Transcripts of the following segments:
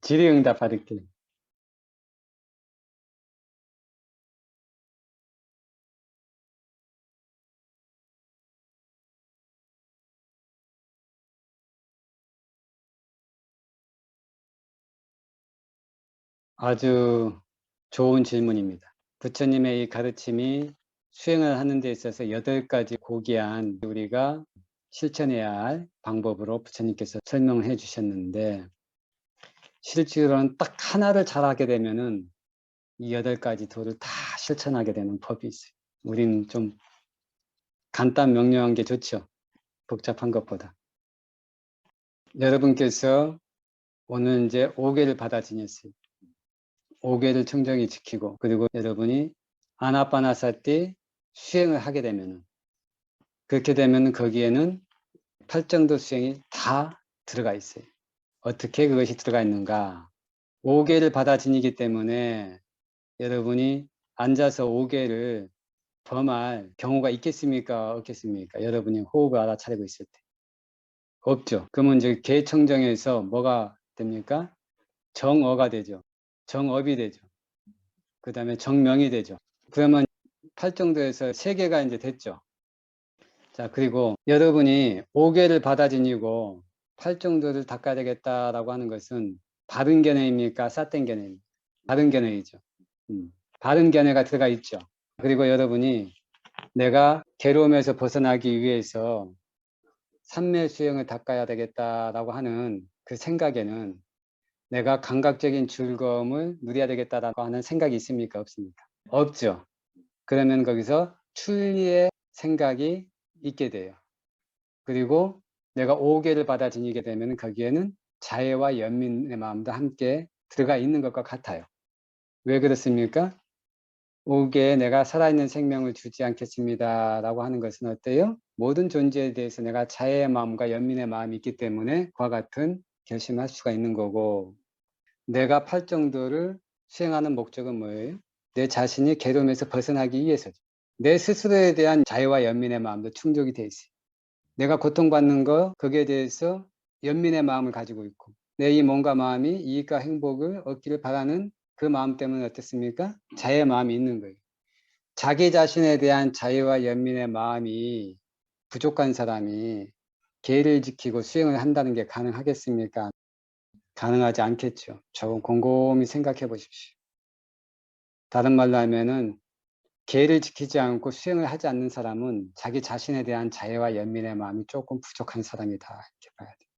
질의응답 받을게요. 아주 좋은 질문입니다. 부처님의 이 가르침이 수행을 하는 데 있어서 8가지 고귀한 우리가 실천해야 할 방법으로 부처님께서 설명해 주셨는데, 실제로는 딱 하나를 잘하게 되면은 이 8가지 도를 다 실천하게 되는 법이 있어요. 우리는 좀 간단 명료한 게 좋죠. 복잡한 것보다. 여러분께서 오늘 이제 5개를 받아 지녔어요. 5개를 청정히 지키고, 그리고 여러분이 아나빠나사티 수행을 하게 되면은, 그렇게 되면 거기에는 8정도 수행이 다 들어가 있어요. 어떻게 그것이 들어가 있는가? 5개를 받아 지니기 때문에 여러분이 앉아서 5개를 범할 경우가 있겠습니까? 없겠습니까? 여러분이 호흡을 알아차리고 있을 때. 없죠. 그러면 이제 개청정에서 뭐가 됩니까? 정어가 되죠. 정업이 되죠. 그 다음에 정명이 되죠. 그러면 8정도에서 3개가 이제 됐죠. 자, 그리고 여러분이 5개를 받아 지니고 8정도를 닦아야 되겠다라고 하는 것은 바른 견해입니까? 삿된 견해입니까? 바른 견해이죠. 바른 견해가 들어가 있죠. 그리고 여러분이 내가 괴로움에서 벗어나기 위해서 삼매 수행을 닦아야 되겠다라고 하는 그 생각에는 내가 감각적인 즐거움을 누려야 되겠다라고 하는 생각이 있습니까? 없습니까? 없죠. 그러면 거기서 출리의 생각이 있게 돼요. 그리고 내가 5개를 받아 지니게 되면 거기에는 자애와 연민의 마음도 함께 들어가 있는 것과 같아요. 왜 그렇습니까? 5개에 내가 살아있는 생명을 주지 않겠습니다 라고 하는 것은 어때요? 모든 존재에 대해서 내가 자애의 마음과 연민의 마음이 있기 때문에 그와 같은 결심할 수가 있는 거고, 내가 8정도를 수행하는 목적은 뭐예요? 내 자신이 괴로움에서 벗어나기 위해서죠. 내 스스로에 대한 자애와 연민의 마음도 충족이 돼 있어요. 내가 고통받는 거, 거기에 대해서 연민의 마음을 가지고 있고, 내 이 몸과 마음이 이익과 행복을 얻기를 바라는 그 마음 때문에 어떻습니까? 자애의 마음이 있는 거예요. 자기 자신에 대한 자애와 연민의 마음이 부족한 사람이 계를 지키고 수행을 한다는 게 가능하겠습니까? 가능하지 않겠죠. 조금 곰곰이 생각해 보십시오. 다른 말로 하면은 계를 지키지 않고 수행을 하지 않는 사람은 자기 자신에 대한 자애와 연민의 마음이 조금 부족한 사람이다, 이렇게 봐야 돼요.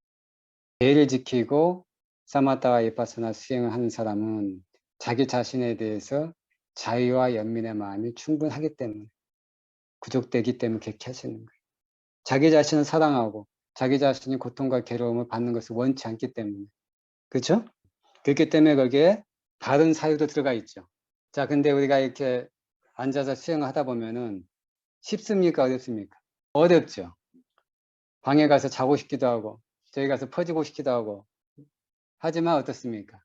계를 지키고 사마타와 위파스나 수행을 하는 사람은 자기 자신에 대해서 자애와 연민의 마음이 충분하기 때문에, 부족되기 때문에 그렇게 하시는 거예요. 자기 자신을 사랑하고 자기 자신이 고통과 괴로움을 받는 것을 원치 않기 때문에. 그렇죠? 그렇기 때문에 거기에 다른 사유도 들어가 있죠. 자, 근데 우리가 이렇게 앉아서 수행을 하다 보면은 쉽습니까? 어렵습니까? 어렵죠. 방에 가서 자고 싶기도 하고 저기 가서 퍼지고 싶기도 하고, 하지만 어떻습니까?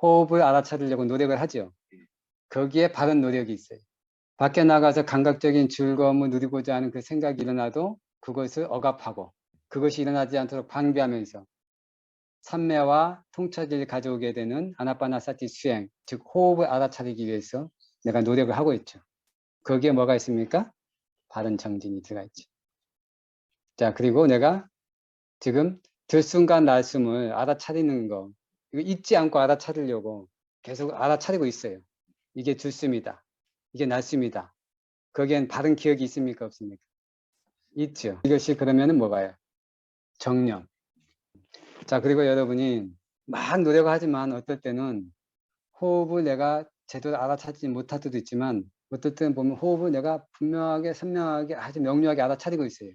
호흡을 알아차리려고 노력을 하죠. 거기에 바른 노력이 있어요. 밖에 나가서 감각적인 즐거움을 누리고자 하는 그 생각이 일어나도 그것을 억압하고, 그것이 일어나지 않도록 방비하면서 삼매와 통찰을 가져오게 되는 아나파나사티 수행, 즉 호흡을 알아차리기 위해서 내가 노력을 하고 있죠. 거기에 뭐가 있습니까? 바른 정진이 들어가 있죠. 자, 그리고 내가 지금 들숨과 날숨을 알아차리는 거, 이거 잊지 않고 알아차리려고 계속 알아차리고 있어요. 이게 들숨이다, 이게 날숨이다. 거기엔 바른 기억이 있습니까? 없습니까? 있죠. 이것이 그러면은 뭐가요? 정념. 자, 그리고 여러분이 막 노력을 하지만 어떨 때는 호흡을 내가 제대로 알아차리지 못할 때도 있지만, 어떨 때는 보면 호흡을 내가 분명하게 선명하게 아주 명료하게 알아차리고 있어요.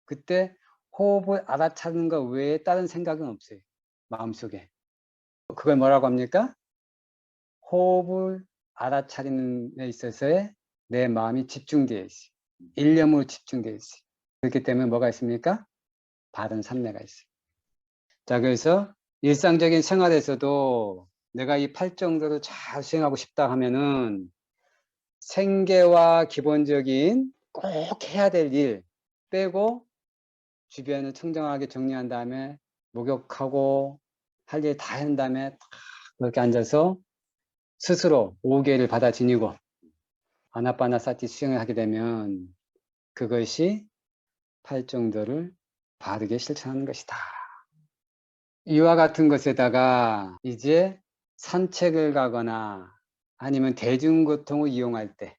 그때 호흡을 알아차리는 것 외에 다른 생각은 없어요, 마음속에. 그걸 뭐라고 합니까? 호흡을 알아차리는 데 있어서의 내 마음이 집중되어 있어요. 일념으로 집중되어 있어요. 그렇기 때문에 뭐가 있습니까? 바른 삼매가 있어요. 자, 그래서 일상적인 생활에서도 내가 이 8정도를 잘 수행하고 싶다 하면은 생계와 기본적인 꼭 해야 될 일 빼고 주변을 청정하게 정리한 다음에 목욕하고 할 일 다 한 다음에 딱 그렇게 앉아서 스스로 5개를 받아 지니고 아나파나사티 수행을 하게 되면 그것이 팔정도를 바르게 실천하는 것이다. 이와 같은 것에다가 이제 산책을 가거나 아니면 대중교통을 이용할 때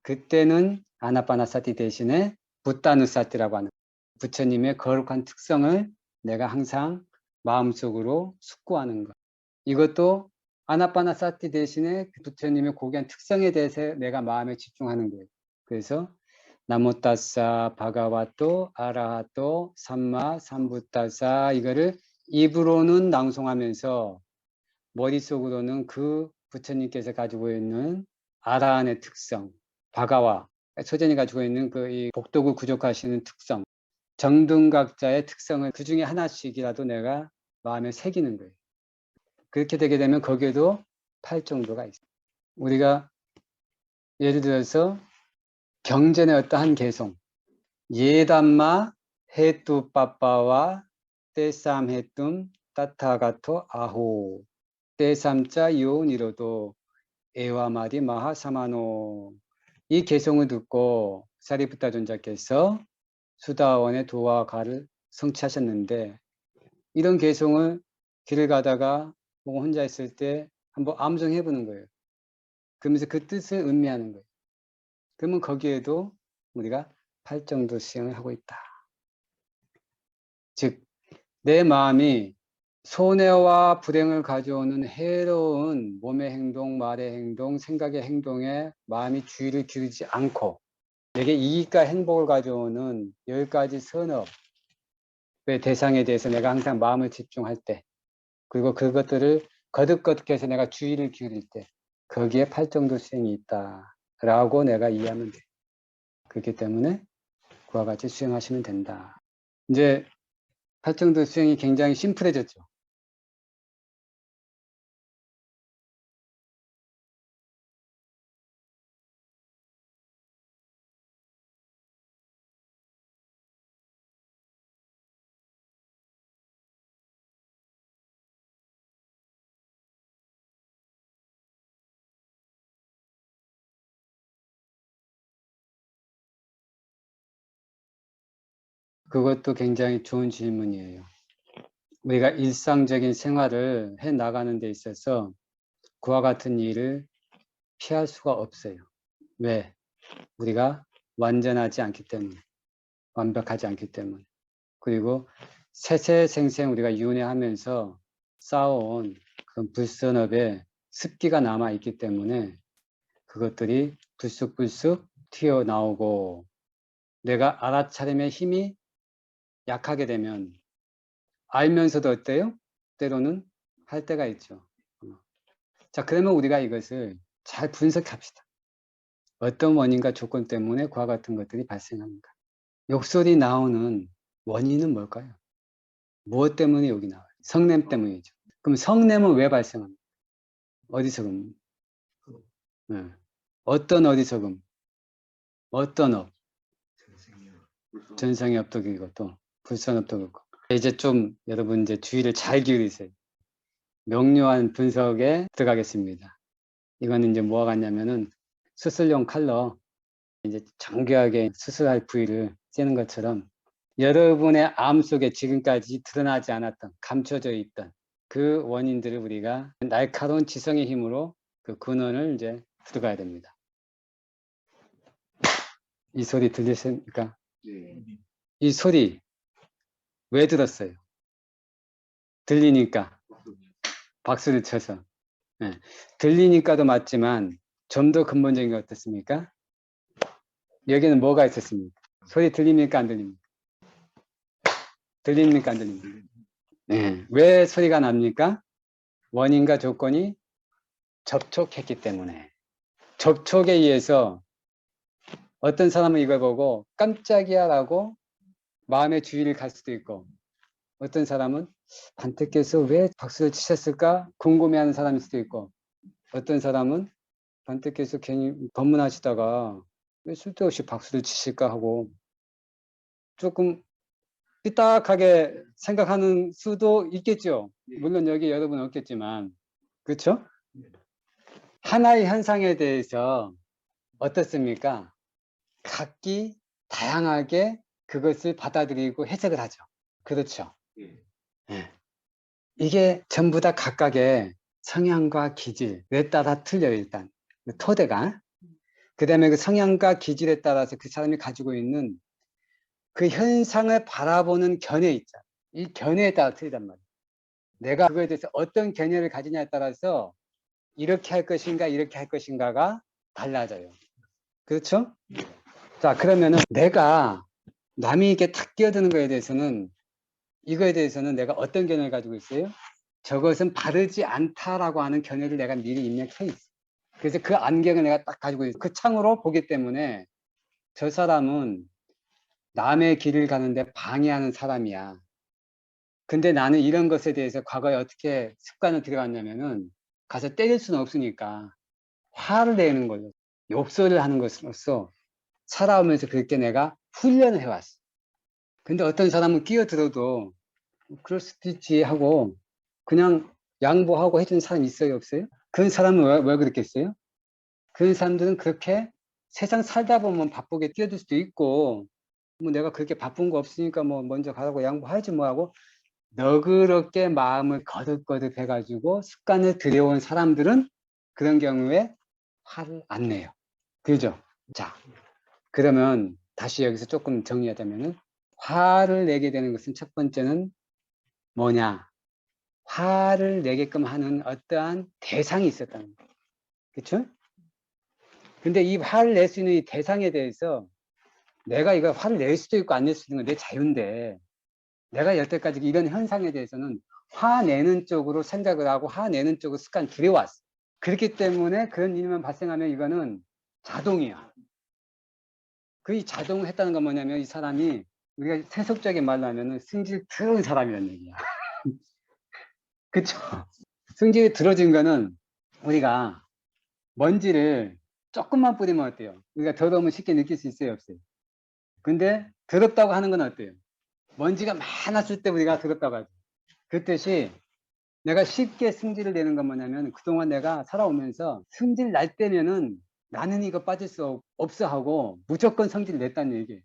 그때는 아나파나사티 대신에 붓다누사티라고 하는 부처님의 거룩한 특성을 내가 항상 마음속으로 숙고하는 것. 이것도 아나파나사티 대신에 부처님의 고귀한 특성에 대해서 내가 마음에 집중하는 거예요. 그래서 나모타사 바가와토 아라하토 삼마 삼부타사 이거를 입으로는 낭송하면서 머릿속으로는 그 부처님께서 가지고 있는 아라한의 특성, 바가와 소전이 가지고 있는 그 이 복독을 구족하시는 특성, 정등각자의 특성을 그 중에 하나씩이라도 내가 마음에 새기는 거예요. 그렇게 되게 되면 거기에도 팔정도가 있어요. 우리가 예를 들어서 경전의 어떠한 개송, 예담마 헤뚜 빠빠와 떼삼 헤뚱 따타가토 아호 떼삼자 요니로도 에와마디 마하사마노 이 개송을 듣고 사리부타 존자께서 수다원의 도와 가를 성취하셨는데 이런 개송을 길을 가다가 혹은 혼자 있을 때 한번 암송해 보는 거예요. 그러면서 그 뜻을 음미하는 거예요. 그러면 거기에도 우리가 팔정도 수행을 하고 있다. 즉, 내 마음이 손해와 불행을 가져오는 해로운 몸의 행동, 말의 행동, 생각의 행동에 마음이 주의를 기울이지 않고 내게 이익과 행복을 가져오는 10가지 선업의 대상에 대해서 내가 항상 마음을 집중할 때 그리고 그것들을 거듭거듭해서 내가 주의를 기울일 때 거기에 팔정도 수행이 있다라고 내가 이해하면 돼. 그렇기 때문에 그와 같이 수행하시면 된다. 이제 팔정도 수행이 굉장히 심플해졌죠. 그것도 굉장히 좋은 질문이에요. 우리가 일상적인 생활을 해 나가는 데 있어서 그와 같은 일을 피할 수가 없어요. 왜? 우리가 완전하지 않기 때문에, 완벽하지 않기 때문에. 그리고 세세생생 우리가 윤회하면서 쌓아온 그 불선업에 습기가 남아있기 때문에 그것들이 불쑥불쑥 튀어나오고 내가 알아차림의 힘이 약하게 되면 알면서도 어때요? 때로는 할 때가 있죠. 자, 그러면 우리가 이것을 잘 분석합시다. 어떤 원인과 조건 때문에 그와 같은 것들이 발생합니까? 욕설이 나오는 원인은 뭘까요? 무엇 때문에 욕이 나와요? 성냄 때문이죠. 그럼 성냄은 왜 발생합니까? 어디서금? 네. 어떤 어디서금? 어떤 업? 전성의 업덕이고 또 불선업덕이고. 이제 좀 여러분 이제 주의를 잘 기울이세요. 명료한 분석에 들어가겠습니다. 이거는 이제 뭐가 같냐면은 수술용 칼로 이제 정교하게 수술할 부위를 찌는 것처럼 여러분의 암 속에 지금까지 드러나지 않았던 감춰져 있던 그 원인들을 우리가 날카로운 지성의 힘으로 그 근원을 이제 들어가야 됩니다. 이 소리 들리십니까? 네. 이 소리 왜 들었어요? 들리니까 박수를 쳐서. 네. 들리니까도 맞지만 좀 더 근본적인 게 어떻습니까? 여기는 뭐가 있었습니까? 소리 들립니까? 안 들립니까? 들립니까? 안 들립니까? 네. 왜 소리가 납니까? 원인과 조건이 접촉했기 때문에. 접촉에 의해서 어떤 사람은 이걸 보고 깜짝이야 라고 마음의 주의를 갈 수도 있고 어떤 사람은 반태께서 왜 박수를 치셨을까 궁금해하는 사람일 수도 있고 어떤 사람은 반태께서 괜히 법문하시다가 왜 쓸데없이 박수를 치실까 하고 조금 삐딱하게 생각하는 수도 있겠죠. 물론 여기 여러분 없겠지만, 그렇죠? 하나의 현상에 대해서 어떻습니까? 각기 다양하게 그것을 받아들이고 해석을 하죠. 그렇죠. 예. 이게 전부 다 각각의 성향과 기질에 따라 틀려요, 일단. 토대가. 그 다음에 그 성향과 기질에 따라서 그 사람이 가지고 있는 그 현상을 바라보는 견해 있잖아. 이 견해에 따라 틀리단 말이야. 내가 그거에 대해서 어떤 견해를 가지냐에 따라서 이렇게 할 것인가, 이렇게 할 것인가가 달라져요. 그렇죠? 자, 그러면은 내가 남이 이렇게 탁 끼어드는 거에 대해서는 이거에 대해서는 내가 어떤 견해를 가지고 있어요? 저것은 바르지 않다라고 하는 견해를 내가 미리 입력해 있어. 그래서 그 안경을 내가 딱 가지고 있어. 그 창으로 보기 때문에 저 사람은 남의 길을 가는데 방해하는 사람이야. 근데 나는 이런 것에 대해서 과거에 어떻게 습관을 들여왔냐면은 가서 때릴 수는 없으니까 화를 내는 거죠. 욕설을 하는 것으로서 살아오면서 그렇게 내가 훈련을 해왔어. 근데 어떤 사람은 끼어들어도 그럴 수도 있지 하고 그냥 양보하고 해주는 사람이 있어요, 없어요? 그런 사람은 왜 그렇겠어요? 그런 사람들은 그렇게 세상 살다 보면 바쁘게 뛰어들 수도 있고 뭐 내가 그렇게 바쁜 거 없으니까 뭐 먼저 가라고 양보하지 뭐 하고 너그럽게 마음을 거듭거듭 해가지고 습관을 들여온 사람들은 그런 경우에 화를 안 내요. 그죠? 자, 그러면 다시 여기서 조금 정리하자면은 화를 내게 되는 것은 첫 번째는 뭐냐? 화를 내게끔 하는 어떠한 대상이 있었다는 거예요. 그렇죠? 근데 이 화를 낼 수 있는 이 대상에 대해서 내가 이거 화를 낼 수도 있고 안 낼 수도 있는 건 내 자유인데 내가 여태까지 이런 현상에 대해서는 화내는 쪽으로 생각을 하고 화내는 쪽으로 습관 들여왔어. 그렇기 때문에 그런 일만 발생하면 이거는 자동이야. 그 자동을 했다는 건 뭐냐면 이 사람이 우리가 세속적인 말로 하면은 승질 들은 사람이라는 얘기야. 그쵸? 승질이 들어진 거는 우리가 먼지를 조금만 뿌리면 어때요? 우리가 더러우면 쉽게 느낄 수 있어요, 없어요? 근데 더럽다고 하는 건 어때요? 먼지가 많았을 때 우리가 더럽다고 하죠. 그 뜻이 내가 쉽게 승질을 내는 건 뭐냐면 그동안 내가 살아오면서 승질 날 때면은 나는 이거 빠질 수 없어 하고 무조건 성질을 냈다는 얘기예요.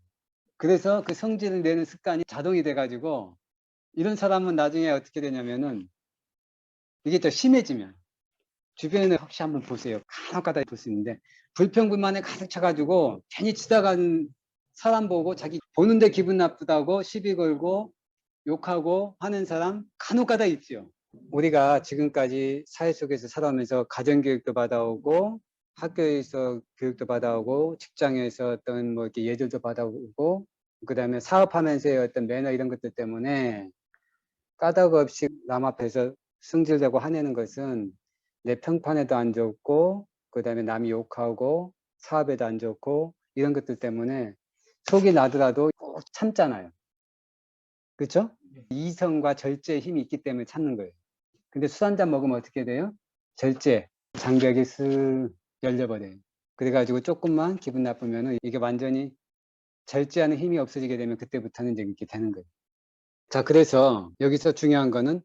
그래서 그 성질을 내는 습관이 자동이 돼가지고 이런 사람은 나중에 어떻게 되냐면은 이게 더 심해지면 주변에 혹시 한번 보세요. 간혹가다 볼 수 있는데 불평불만에 가득 차가지고 괜히 지나가는 사람 보고 자기 보는데 기분 나쁘다고 시비 걸고 욕하고 하는 사람 간혹가다 있죠. 우리가 지금까지 사회 속에서 살아오면서 가정교육도 받아오고 학교에서 교육도 받아오고 직장에서 어떤 뭐 이렇게 예절도 받아오고 그다음에 사업하면서의 어떤 매너 이런 것들 때문에 까닭 없이 남 앞에서 승질내고 화내는 것은 내 평판에도 안 좋고 그다음에 남이 욕하고 사업에도 안 좋고 이런 것들 때문에 속이 나더라도 꼭 참잖아요. 그렇죠? 이성과 절제의 힘이 있기 때문에 참는 거예요. 근데 술 한 잔 먹으면 어떻게 돼요? 절제, 장벽이 슥 열려버려요. 그래가지고 조금만 기분 나쁘면은 이게 완전히 절제하는 힘이 없어지게 되면 그때부터는 이제 이렇게 되는 거예요. 자, 그래서 여기서 중요한 거는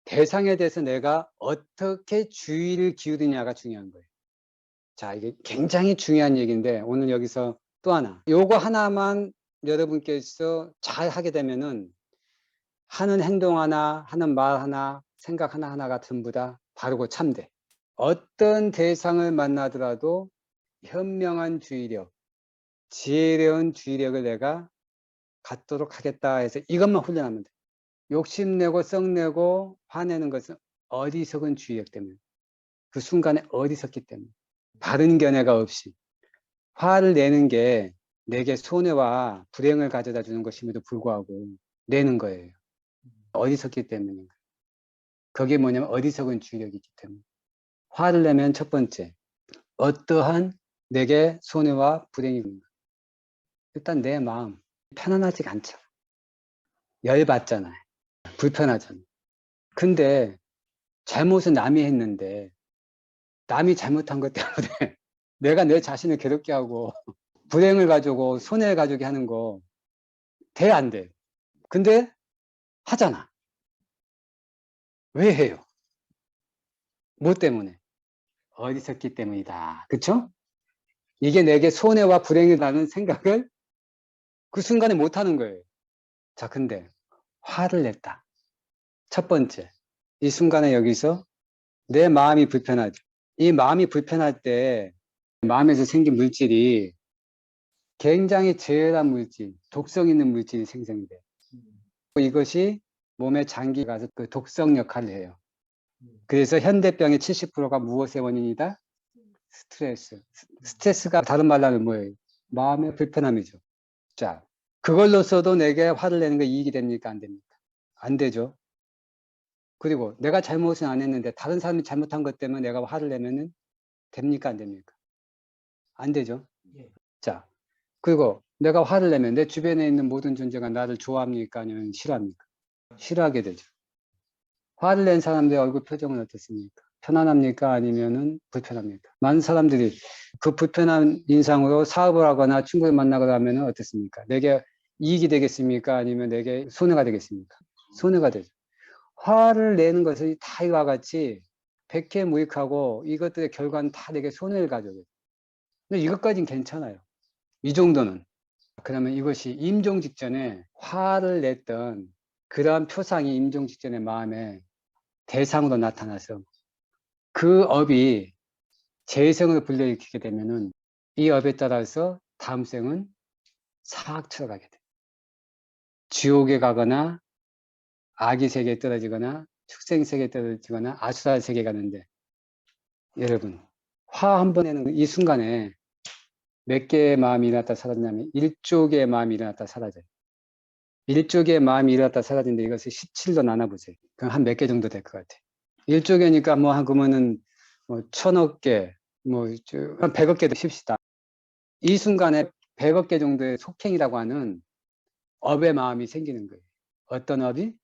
대상에 대해서 내가 어떻게 주의를 기울이냐가 중요한 거예요. 자, 이게 굉장히 중요한 얘기인데 오늘 여기서 또 하나. 요거 하나만 여러분께서 잘 하게 되면은 하는 행동 하나, 하는 말 하나, 생각 하나하나가 전부 다 바르고 참돼. 어떤 대상을 만나더라도 현명한 주의력, 지혜로운 주의력을 내가 갖도록 하겠다 해서 이것만 훈련하면 돼. 욕심내고 썩내고 화내는 것은 어리석은 주의력 때문에 그 순간에 어리석기 때문에 바른 견해가 없이 화를 내는 게 내게 손해와 불행을 가져다 주는 것임에도 불구하고 내는 거예요. 어리석기 때문에. 그게 뭐냐면 어리석은 주의력이기 때문에. 화를 내면 첫 번째, 어떠한 내게 손해와 불행이 있는 거. 일단 내 마음 편안하지가 않잖아. 열받잖아요. 불편하잖아. 근데 잘못은 남이 했는데 남이 잘못한 것 때문에 내가 내 자신을 괴롭게 하고 불행을 가지고 손해를 가지고 하는 거 돼, 안 돼? 근데 하잖아. 왜 해요? 뭐 때문에? 어리석기 때문이다. 그쵸? 이게 내게 손해와 불행이라는 생각을 그 순간에 못 하는 거예요. 자, 근데 화를 냈다. 첫 번째, 이 순간에 여기서 내 마음이 불편하죠. 이 마음이 불편할 때 마음에서 생긴 물질이 굉장히 제열한 물질, 독성 있는 물질이 생성이 돼요. 이것이 몸에 장기 가서 그 독성 역할을 해요. 그래서 현대병의 70%가 무엇의 원인이다? 스트레스. 스트레스가 다른 말로 하면 뭐예요? 마음의 불편함이죠. 자, 그걸로써도 내게 화를 내는 게 이익이 됩니까? 안 됩니까? 안 되죠. 그리고 내가 잘못은 안 했는데 다른 사람이 잘못한 것 때문에 내가 화를 내면은 됩니까? 안 됩니까? 안 되죠. 자, 그리고 내가 화를 내면 내 주변에 있는 모든 존재가 나를 좋아합니까? 아니면 싫어합니까? 싫어하게 되죠. 화를 낸 사람들의 얼굴 표정은 어떻습니까? 편안합니까? 아니면은 불편합니까? 많은 사람들이 그 불편한 인상으로 사업을 하거나 친구를 만나거나 하면 어떻습니까? 내게 이익이 되겠습니까? 아니면 내게 손해가 되겠습니까? 손해가 되죠. 화를 내는 것이 다 이와 같이 백해무익하고 이것들의 결과는 다 내게 손해를 가져요. 근데 이것까진 괜찮아요. 이 정도는. 그러면 이것이 임종 직전에 화를 냈던 그러한 표상이 임종 직전의 마음에 대상으로 나타나서 그 업이 재생을 불러일으키게 되면은 이 업에 따라서 다음 생은 사악처로 가게 돼. 지옥에 가거나 아기 세계에 떨어지거나 축생 세계에 떨어지거나 아수라 세계에 가는데 여러분 화 한 번 내는 이 순간에 몇 개의 마음이 일어났다 사라지냐면 1조 개의 마음이 일어났다 사라져요. 1조 개의 마음이 일어났다 사라지는데 이것을 17로 나눠보세요. 그럼 한 몇 개 정도 될 것 같아요. 1조 개니까 뭐 한 그러면은 뭐 1000억 개, 뭐 한 100억 개도 칩시다. 이 순간에 100억 개 정도의 속행이라고 하는 업의 마음이 생기는 거예요. 어떤 업이?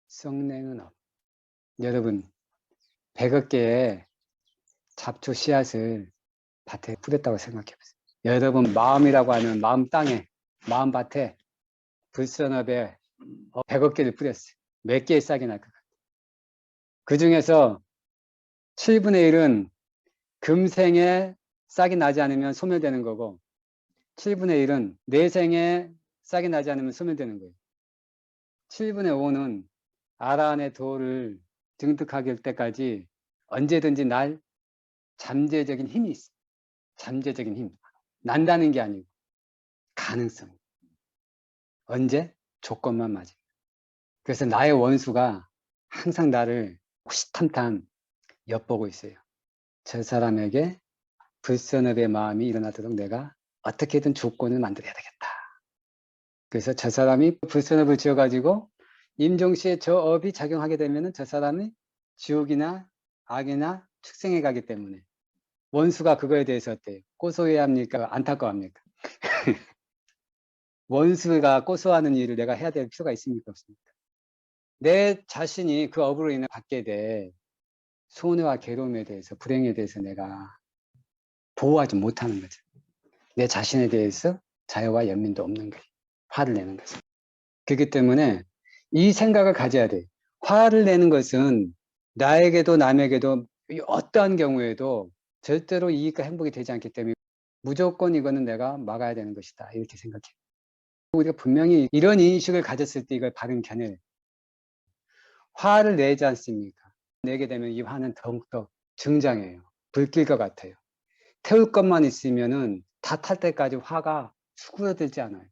썩내는 업. 여러분 100억 개의 잡초 씨앗을 밭에 뿌렸다고 생각해 보세요. 여러분 마음이라고 하는 마음 땅에 마음밭에 불선업에 100억 개를 뿌렸어요. 몇 개의 싹이 날까? 그 중에서 7분의 1은 금생에 싹이 나지 않으면 소멸되는 거고 7분의 1은 내생에 싹이 나지 않으면 소멸되는 거예요. 7분의 5는 아라한의 도를 증득하게 할 때까지 언제든지 날 잠재적인 힘이 있어. 잠재적인 힘. 난다는 게 아니고 가능성. 언제? 조건만 맞으면. 그래서 나의 원수가 항상 나를 호시탐탐 엿보고 있어요. 저 사람에게 불선업의 마음이 일어나도록 내가 어떻게든 조건을 만들어야 되겠다. 그래서 저 사람이 불선업을 지어가지고 임종시에 저 업이 작용하게 되면 저 사람이 지옥이나 악이나 축생에 가기 때문에 원수가 그거에 대해서 어때요? 고소해야 합니까? 안타까워합니까? 원수가 고소하는 일을 내가 해야 될 필요가 있습니까? 없습니까? 내 자신이 그 업으로 인해 받게 될 손해와 괴로움에 대해서 불행에 대해서 내가 보호하지 못하는 거죠. 내 자신에 대해서 자유와 연민도 없는 거예요. 화를 내는 거죠. 그렇기 때문에 이 생각을 가져야 돼요. 화를 내는 것은 나에게도 남에게도 어떠한 경우에도 절대로 이익과 행복이 되지 않기 때문에 무조건 이거는 내가 막아야 되는 것이다. 이렇게 생각해요. 우리가 분명히 이런 인식을 가졌을 때 이걸 바른 견해를 화를 내지 않습니까? 내게 되면 이 화는 더욱더 증장해요. 불길 것 같아요. 태울 것만 있으면은 다 탈 때까지 화가 수그러들지 않아요.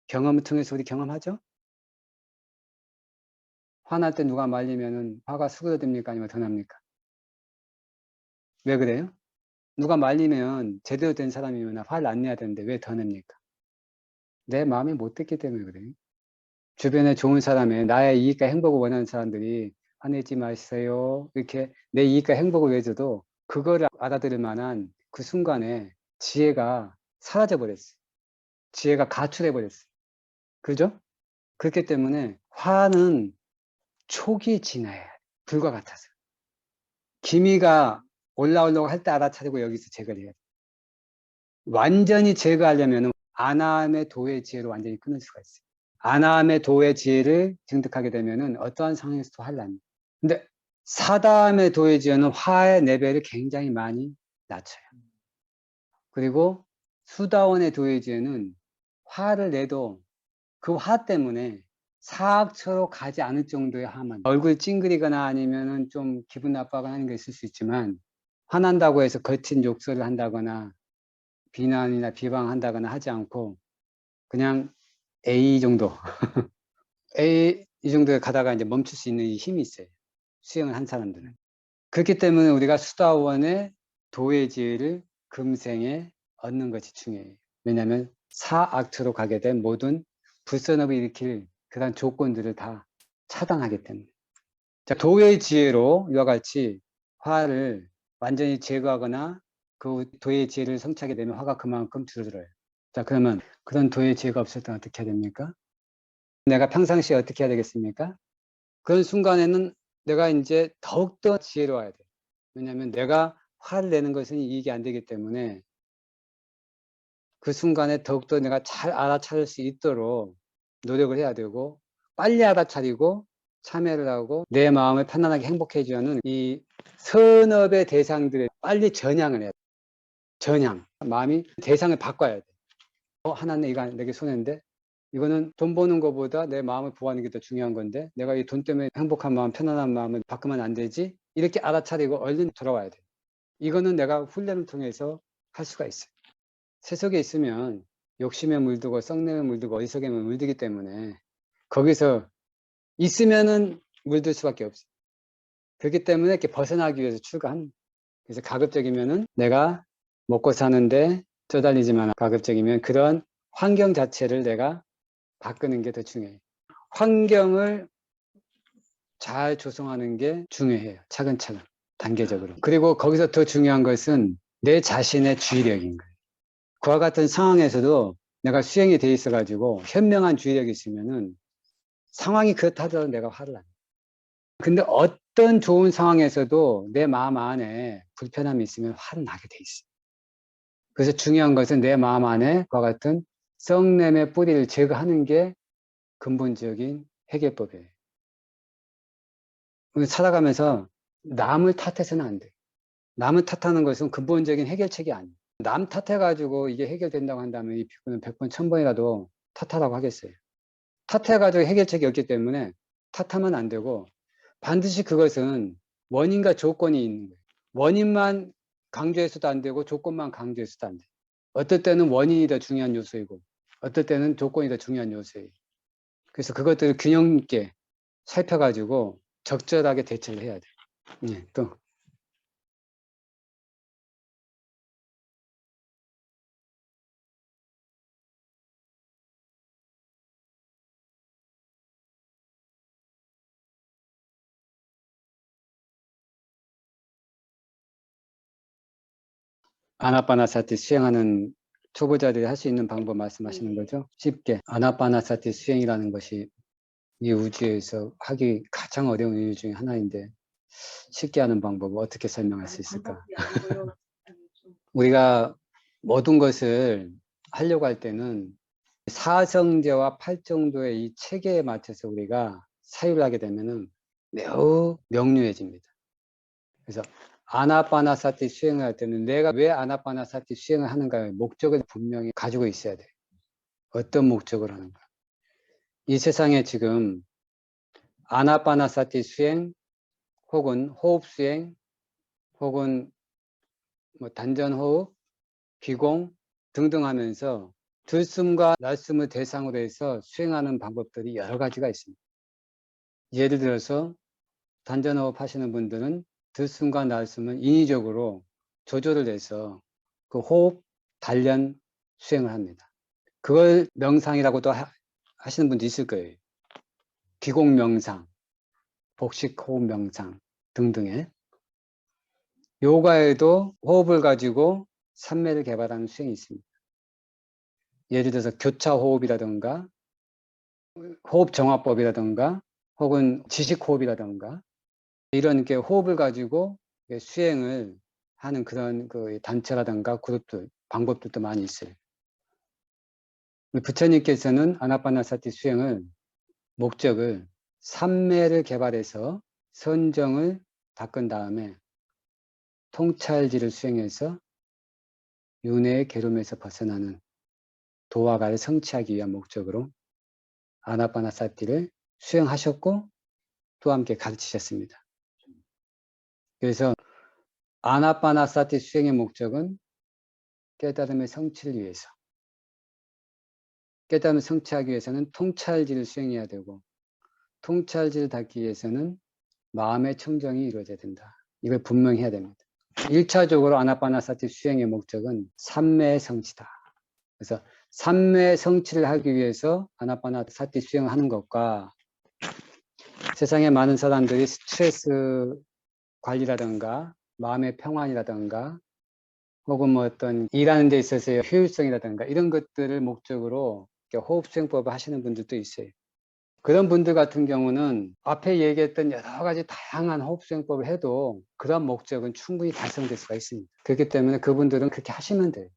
경험을 통해서 우리 경험하죠? 화날 때 누가 말리면은 화가 수그러듭니까? 아니면 더 납니까? 왜 그래요? 누가 말리면 제대로 된 사람이면 화를 안 내야 되는데 왜 더 냅니까? 내 마음이 못 듣기 때문에 그래요. 주변에 좋은 사람에 나의 이익과 행복을 원하는 사람들이 화내지 마세요. 이렇게 내 이익과 행복을 위해서도 그거를 알아들을 만한 그 순간에 지혜가 사라져 버렸어요. 지혜가 가출해 버렸어요. 그죠? 그렇기 때문에 화는 촉이 지나야 돼. 불과 같아서. 기미가 올라오려고 할 때 알아차리고 여기서 제거를 해야 돼. 완전히 제거하려면 안함의 도의 지혜로 완전히 끊을 수가 있어요. 안함의 도의 지혜를 증득하게 되면은 어떠한 상황에서도 화를 납니다. 근데 사다함의 도의 지혜는 화의 레벨을 굉장히 많이 낮춰요. 그리고 수다원의 도의 지혜는 화를 내도 그 화 때문에 사악처로 가지 않을 정도의 화만, 얼굴 찡그리거나 아니면은 좀 기분 나빠하거나 하는 게 있을 수 있지만, 화난다고 해서 거친 욕설을 한다거나 비난이나 비방한다거나 하지 않고 그냥 A 정도 A 이 정도에 가다가 이제 멈출 수 있는 이 힘이 있어요. 수행을 한 사람들은. 그렇기 때문에 우리가 수다원의 도의 지혜를 금생에 얻는 것이 중요해요. 왜냐하면 사악처로 가게 된 모든 불선업을 일으킬 그런 조건들을 다 차단하기 때문에. 자, 도의 지혜로 이와 같이 화를 완전히 제거하거나 그 도의 지혜를 성취하게 되면 화가 그만큼 줄어들어요. 자, 그러면 그런 도의 지혜가 없을 때 어떻게 해야 됩니까? 내가 평상시에 어떻게 해야 되겠습니까? 그런 순간에는 내가 이제 더욱더 지혜로워야 돼. 왜냐하면 내가 화를 내는 것은 이익이 안 되기 때문에 그 순간에 더욱더 내가 잘 알아차릴 수 있도록 노력을 해야 되고, 빨리 알아차리고 참여를 하고 내 마음을 편안하게 행복해지는 이 선업의 대상들에 빨리 전향을 해야 돼. 전향. 마음이 대상을 바꿔야 돼. 하나는 이거 내게 손해인데, 이거는 돈 버는 것보다 내 마음을 보호하는 게 더 중요한 건데, 내가 이 돈 때문에 행복한 마음, 편안한 마음을 바꾸면 안 되지. 이렇게 알아차리고 얼른 돌아와야 돼. 이거는 내가 훈련을 통해서 할 수가 있어요. 세속에 있으면 욕심에 물들고 썩내에 물들고 어리석음에 물들기 때문에 거기서 있으면은 물들 수밖에 없어요. 그렇기 때문에 이렇게 벗어나기 위해서 출가합니다. 그래서 가급적이면은 내가 먹고 사는데 쪼달리지만 가급적이면 그런 환경 자체를 내가 바꾸는 게 더 중요해요. 환경을 잘 조성하는 게 중요해요. 차근차근, 단계적으로. 그리고 거기서 더 중요한 것은 내 자신의 주의력인 거예요. 그와 같은 상황에서도 내가 수행이 돼 있어가지고 현명한 주의력이 있으면은 상황이 그렇다 하더라도 내가 화를 납니다. 근데 어떤 좋은 상황에서도 내 마음 안에 불편함이 있으면 화를 나게 돼 있어요. 그래서 중요한 것은 내 마음 안에 그와 같은 썩냄의 뿌리를 제거하는 게 근본적인 해결법이에요. 살아가면서 남을 탓해서는 안 돼요. 남을 탓하는 것은 근본적인 해결책이 아니에요. 남 탓해가지고 이게 해결된다고 한다면 이 비구는 100번, 1000번이라도 탓하라고 하겠어요. 탓해가지고 해결책이 없기 때문에 탓하면 안 되고, 반드시 그것은 원인과 조건이 있는 거예요. 원인만 강조해서도 안 되고 조건만 강조해서도 안 돼요. 어떨 때는 원인이 더 중요한 요소이고 어떨 때는 조건이 더 중요한 요소예요. 그래서 그것들을 균형 있게 살펴가지고 적절하게 대처를 해야 돼요. 네, 또 아나파나사티 수행하는 초보자들이 할 수 있는 방법 말씀하시는 거죠? 쉽게 아나파나사티 수행이라는 것이 이 우주에서 하기 가장 어려운 이유 중에 하나인데 쉽게 하는 방법을 어떻게 설명할 수 있을까? 우리가 모든 것을 하려고 할 때는 사성제와 팔정도의 이 체계에 맞춰서 우리가 사유를 하게 되면은 매우 명료해집니다. 그래서 아나파나사티 수행을 할 때는 내가 왜 아나파나사티 수행을 하는가의 목적을 분명히 가지고 있어야 돼. 어떤 목적을 하는가. 이 세상에 지금 아나파나사티 수행 혹은 호흡 수행 혹은 뭐 단전호흡, 기공 등등 하면서 들숨과 날숨을 대상으로 해서 수행하는 방법들이 여러 가지가 있습니다. 예를 들어서 단전호흡 하시는 분들은 들숨과 날숨을 인위적으로 조절을 해서 그 호흡 단련 수행을 합니다. 그걸 명상이라고도 하시는 분도 있을 거예요. 기공 명상, 복식 호흡 명상 등등의 요가에도 호흡을 가지고 산매를 개발하는 수행이 있습니다. 예를 들어서 교차 호흡이라든가 호흡 정화법이라든가 혹은 지식 호흡이라든가 이런 게 호흡을 가지고 수행을 하는 그런 그 단체라든가 그룹들 방법들도 많이 있어요. 부처님께서는 아나파나사티 수행을 목적을 삼매를 개발해서 선정을 닦은 다음에 통찰지를 수행해서 윤회의 괴로움에서 벗어나는 도화가를 성취하기 위한 목적으로 아나파나사티를 수행하셨고 또 함께 가르치셨습니다. 그래서 아나파나사티 수행의 목적은 깨달음의 성취를 위해서, 깨달음을 성취하기 위해서는 통찰지를 수행해야 되고, 통찰지를 닦기 위해서는 마음의 청정이 이루어져야 된다. 이걸 분명히 해야 됩니다. 1차적으로 아나파나사티 수행의 목적은 삼매의 성취다. 그래서 삼매의 성취를 하기 위해서 아나파나사티 수행을 하는 것과 세상에 많은 사람들이 스트레스 관리라든가 마음의 평안이라든가 혹은 뭐 어떤 일하는 데 있어서의 효율성이라든가 이런 것들을 목적으로 호흡수행법을 하시는 분들도 있어요. 그런 분들 같은 경우는 앞에 얘기했던 여러 가지 다양한 호흡수행법을 해도 그런 목적은 충분히 달성될 수가 있습니다. 그렇기 때문에 그분들은 그렇게 하시면 돼요.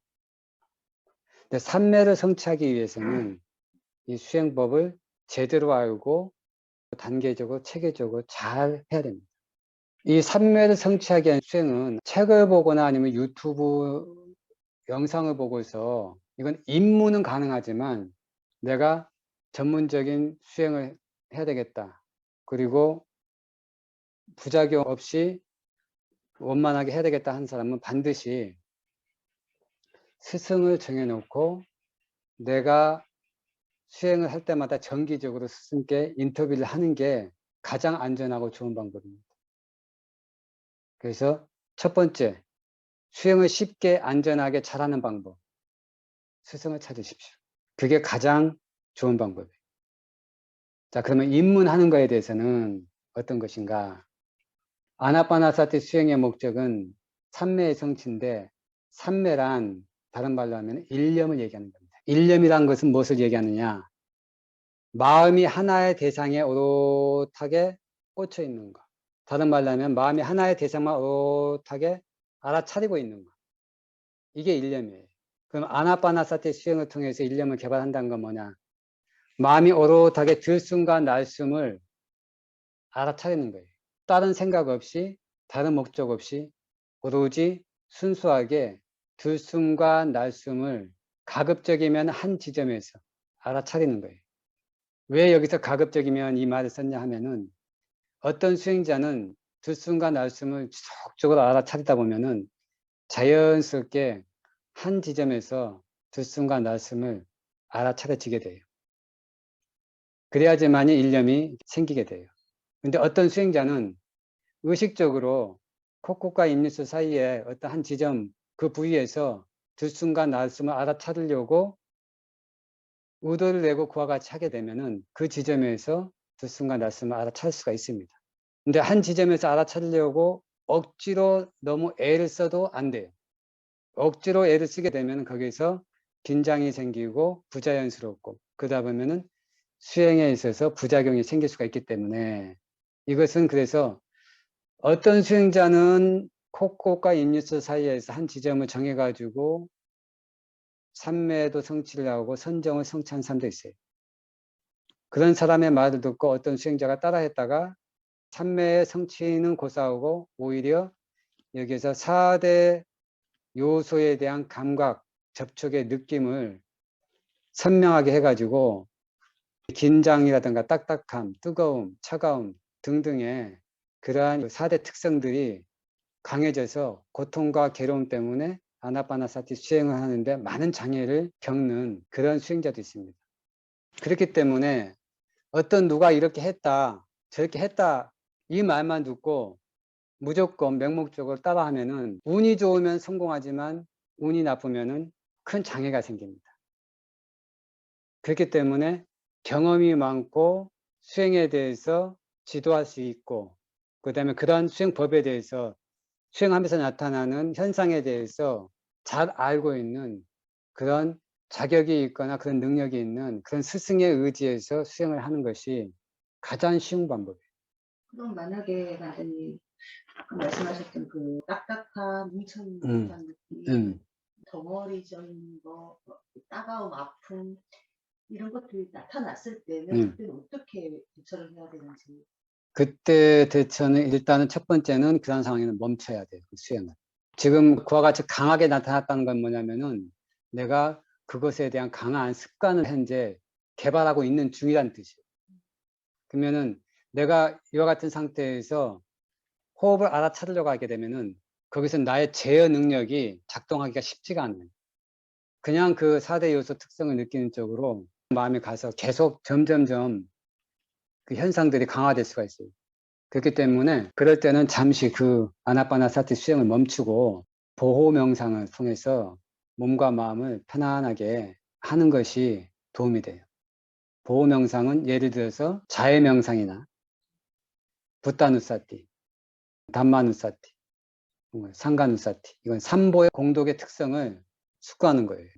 근데 삼매를 성취하기 위해서는 이 수행법을 제대로 알고 단계적으로 체계적으로 잘 해야 됩니다. 이 삼매를 성취하기 위한 수행은 책을 보거나 아니면 유튜브 영상을 보고서 이건 입문은 가능하지만 내가 전문적인 수행을 해야 되겠다. 그리고 부작용 없이 원만하게 해야 되겠다 하는 사람은 반드시 스승을 정해놓고 내가 수행을 할 때마다 정기적으로 스승께 인터뷰를 하는 게 가장 안전하고 좋은 방법입니다. 그래서 첫 번째, 수행을 쉽게 안전하게 잘하는 방법, 스승을 찾으십시오. 그게 가장 좋은 방법이에요. 자, 그러면 입문하는 거에 대해서는 어떤 것인가? 아나파나사티 수행의 목적은 삼매의 성취인데, 삼매란 다른 말로 하면 일념을 얘기하는 겁니다. 일념이란 것은 무엇을 얘기하느냐? 마음이 하나의 대상에 오롯하게 꽂혀 있는 것. 다른 말로 하면 마음이 하나의 대상만 오롯하게 알아차리고 있는 것. 이게 일념이에요. 그럼 아나파나사티 수행을 통해서 일념을 개발한다는 건 뭐냐? 마음이 오롯하게 들숨과 날숨을 알아차리는 거예요. 다른 생각 없이, 다른 목적 없이 오로지 순수하게 들숨과 날숨을 가급적이면 한 지점에서 알아차리는 거예요. 왜 여기서 가급적이면 이 말을 썼냐 하면은 어떤 수행자는 들숨과 날숨을 지속적으로 알아차리다 보면은 자연스럽게 한 지점에서 들숨과 날숨을 알아차려지게 돼요. 그래야지만이 일념이 생기게 돼요. 근데 어떤 수행자는 의식적으로 콧구과 입니수 사이에 어떤 한 지점 그 부위에서 들숨과 날숨을 알아차리려고 의도를 내고 그와 같이 하게 되면은 그 지점에서 들숨과 날숨을 알아차릴 수가 있습니다. 근데 한 지점에서 알아차리려고 억지로 너무 애를 써도 안 돼요. 억지로 애를 쓰게 되면 거기서 긴장이 생기고 부자연스럽고 그러다 보면은 수행에 있어서 부작용이 생길 수가 있기 때문에 이것은 그래서 어떤 수행자는 콧구과 입니수 사이에서 한 지점을 정해가지고 삼매도 성취를 하고 선정을 성취한 사람도 있어요. 그런 사람의 말을 듣고 어떤 수행자가 따라했다가 삼매의 성취는 고사하고 오히려 여기에서 4대 요소에 대한 감각, 접촉의 느낌을 선명하게 해가지고 긴장이라든가 딱딱함, 뜨거움, 차가움 등등의 그러한 4대 특성들이 강해져서 고통과 괴로움 때문에 아나파나사티 수행을 하는데 많은 장애를 겪는 그런 수행자도 있습니다. 그렇기 때문에 어떤 누가 이렇게 했다, 저렇게 했다 이 말만 듣고 무조건 맹목적으로 따라하면은 운이 좋으면 성공하지만 운이 나쁘면은 큰 장애가 생깁니다. 그렇기 때문에 경험이 많고 수행에 대해서 지도할 수 있고 그 다음에 그러한 수행법에 대해서 수행하면서 나타나는 현상에 대해서 잘 알고 있는 그런 자격이 있거나 그런 능력이 있는 그런 스승의 의지에서 수행을 하는 것이 가장 쉬운 방법이에요. 그럼 만약에 완전히 아까 말씀하셨던 그 딱딱한 뭉쳐있는 듯한 느낌, 덩어리적인 거, 따가움, 아픔 이런 것들이 나타났을 때는 그때는 어떻게 대처를 해야 되는지. 그때 대처는 일단은 첫 번째는 그런 상황에는 멈춰야 돼요. 그 수행을. 지금 그와 같이 강하게 나타났다는 건 뭐냐면은 내가 그것에 대한 강한 습관을 현재 개발하고 있는 중이라는 뜻이에요. 그러면은 내가 이와 같은 상태에서 호흡을 알아차리려고 하게 되면은 거기서 나의 제어 능력이 작동하기가 쉽지가 않아요. 그냥 그 4대 요소 특성을 느끼는 쪽으로 마음이 가서 계속 점점점 그 현상들이 강화될 수가 있어요. 그렇기 때문에 그럴 때는 잠시 그 아나파나사티 수행을 멈추고 보호 명상을 통해서 몸과 마음을 편안하게 하는 것이 도움이 돼요. 보호 명상은 예를 들어서 자해 명상이나 붓다누사티, 담마누사티, 상가누사티, 이건 삼보의 공독의 특성을 숙고하는 거예요.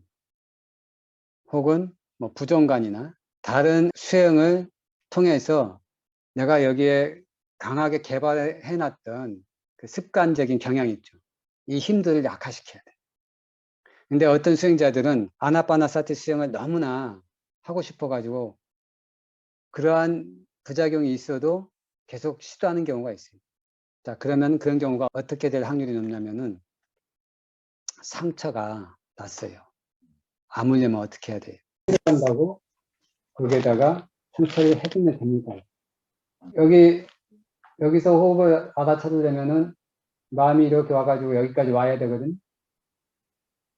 혹은 뭐 부정관이나 다른 수행을 통해서 내가 여기에 강하게 개발해 놨던 그 습관적인 경향이 있죠. 이 힘들을 약화시켜야 돼. 근데 어떤 수행자들은 아나파나사티 수행을 너무나 하고 싶어 가지고 그러한 부작용이 있어도 계속 시도하는 경우가 있어요. 자, 그러면 그런 경우가 어떻게 될 확률이 높냐면은 상처가 났어요. 아물려면 어떻게 해야 돼요? 한다고 거기에다가 상처를 해주면 됩니다. 여기서 호흡을 알아차리려면은 마음이 이렇게 와가지고 여기까지 와야 되거든.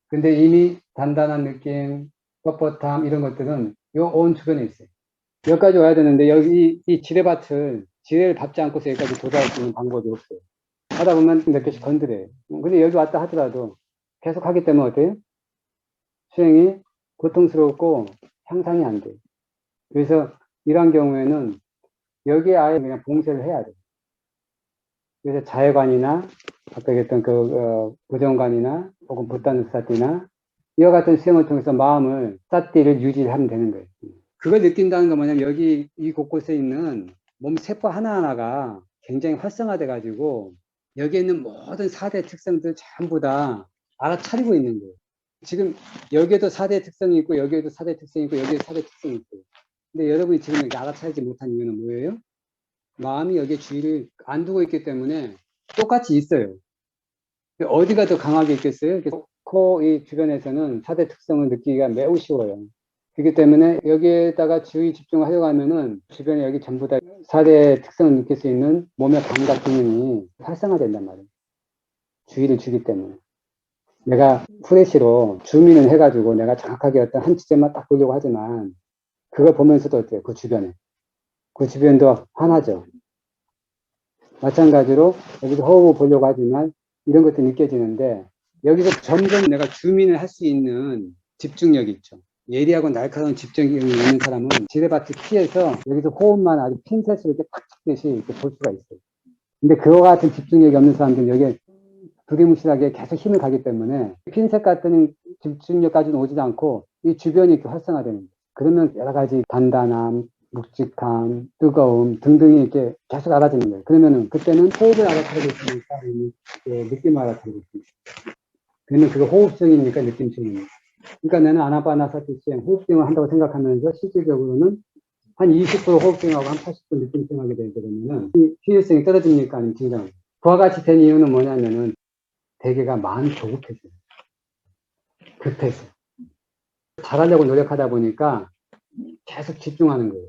근데 이미 단단한 느낌, 뻣뻣함 이런 것들은 요 온 주변에 있어요. 여기까지 와야 되는데 여기 이 지뢰를 밟지 않고서 여기까지 도달할 수 있는 방법이 없어요. 하다 보면 몇 개씩 건드려요. 근데 여기 왔다 하더라도 계속 하기 때문에 어때요? 수행이 고통스럽고 향상이 안 돼요. 그래서 이런 경우에는 여기에 아예 그냥 봉쇄를 해야 돼요. 그래서 자해관이나 아까 얘기했던 부정관이나 혹은 붓다누사티나 이와 같은 수행을 통해서 마음을 사티를 유지하면 되는 거예요. 그걸 느낀다는 건 뭐냐면 여기 이 곳곳에 있는 몸 세포 하나하나가 굉장히 활성화돼 가지고 여기에 있는 모든 4대 특성들 전부 다 알아차리고 있는 거예요. 지금 여기에도 4대 특성이 있고 여기에도 4대 특성이 있고 여기에도 4대 특성이 있고 근데 여러분이 지금 여기 알아차리지 못한 이유는 뭐예요? 마음이 여기에 주의를 안 두고 있기 때문에 똑같이 있어요. 어디가 더 강하게 있겠어요? 코 이 주변에서는 4대 특성을 느끼기가 매우 쉬워요. 그렇기 때문에 여기에다가 주의 집중하려고 하면은 주변에 여기 전부 다 4대 특성을 느낄 수 있는 몸의 감각 기능이 활성화된단 말이에요. 주의를 주기 때문에. 내가 프레시로 줌인을 해가지고 내가 정확하게 어떤 한 지점만 딱 보려고 하지만 그걸 보면서도 어때요? 그 주변에. 그 주변도 하나죠. 마찬가지로 여기서 호흡을 보려고 하지만 이런 것도 느껴지는데 여기서 점점 내가 줌인을 할 수 있는 집중력이 있죠. 예리하고 날카로운 집중력이 있는 사람은 지뢰밭을 피해서 여기서 호흡만 아주 핀셋으로 이렇게 탁 찍듯이 이렇게 볼 수가 있어요. 근데 그와 같은 집중력이 없는 사람들은 여기에 두리뭉실하게 계속 힘을 가기 때문에 핀셋 같은 집중력까지는 오지도 않고 이 주변이 이렇게 활성화되는 거예요. 그러면 여러 가지 단단함, 묵직함, 뜨거움 등등이 이렇게 계속 알아지는 거예요. 그러면은 그때는 호흡을 알아차리고 있으면 사람이 느낌을 알아차리고 있습니다. 그러면 그거 호흡성이니까 느낌성입니다. 그러니까 나는 아나파나사티 수행 호흡성을 한다고 생각하면서 실질적으로는 한 20% 호흡성하고 한 80% 느낌성하게 되게 되면은 효율성이 떨어집니까? 아니면 증가합니까? 그와 같이 된 이유는 뭐냐면은 대개가 마음이 조급해져요. 급해서. 잘하려고 노력하다 보니까 계속 집중하는 거예요.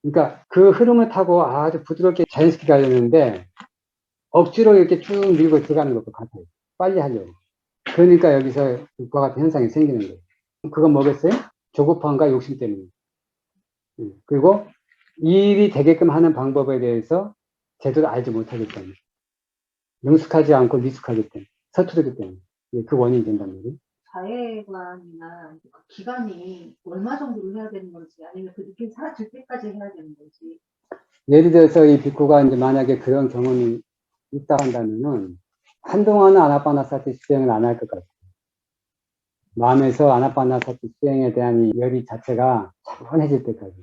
그러니까 그 흐름을 타고 아주 부드럽게 자연스럽게 가려는데 억지로 이렇게 쭉 밀고 들어가는 것도 같아요. 빨리 하려고. 그러니까 여기서 그와 같은 현상이 생기는 거예요. 그건 뭐겠어요? 조급함과 욕심 때문에. 그리고 이 일이 되게끔 하는 방법에 대해서 제대로 알지 못하기 때문에. 능숙하지 않고 미숙하기 때문에. 서투르기 때문에. 그 원인이 된단 말이에요. 자해관이나 그 기간이 얼마 정도로 해야 되는 건지 아니면 그 느낌 사라질 때까지 해야 되는 건지. 예를 들어서 이 비쿠가 이제 만약에 그런 경험이 있다 한다면은 한동안은 아나파나사티 수행을 안 할 것 같아요. 마음에서 아나파나사티 수행에 대한 이 열이 자체가 차분해질 때까지.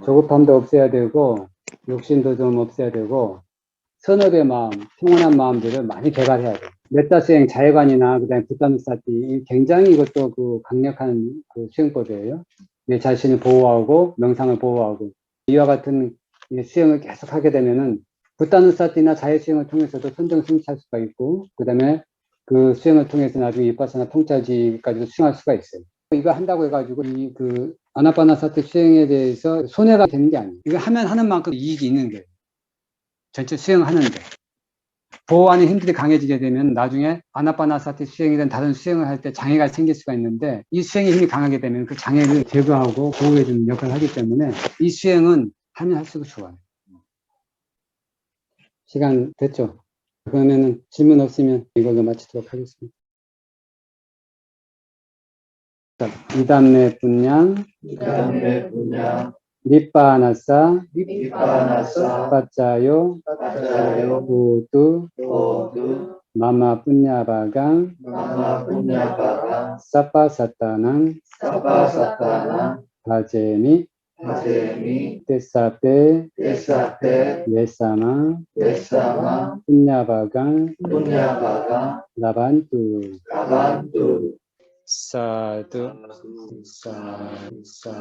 조급함도 없애야 되고 욕심도 좀 없애야 되고 선업의 마음, 평온한 마음들을 많이 개발해야 돼요. 메타 수행, 자해관이나 그다음에 붓다누사티 굉장히 이것도 그 강력한 그 수행법이에요. 내 자신을 보호하고 명상을 보호하고 이와 같은 수행을 계속 하게 되면은 붓다누사티나 자유수행을 통해서도 선정승차할 수가 있고 그 다음에 그 수행을 통해서 나중에 위파사나 통찰지까지도 수행할 수가 있어요. 이거 한다고 해가지고 그 아나파나사티 수행에 대해서 손해가 되는 게 아니에요. 이거 하면 하는 만큼 이익이 있는 거예요. 전체 수행하는데. 보호하는 힘들이 강해지게 되면 나중에 아나파나사티 수행이든 다른 수행을 할 때 장애가 생길 수가 있는데 이 수행의 힘이 강하게 되면 그 장애를 제거하고 보호해주는 역할을 하기 때문에 이 수행은 하면 할수록 좋아요. 시간 됐죠? 그러면은 질문 없으면 이걸로 마치도록 하겠습니다. 자, 이담내 분양, 니빠나사, 빠짜요, 호두, 마마 분야바강, 사빠사타난, 바제미, 테사페, 예사마, 분야바강, 라반투. 사두, 사두.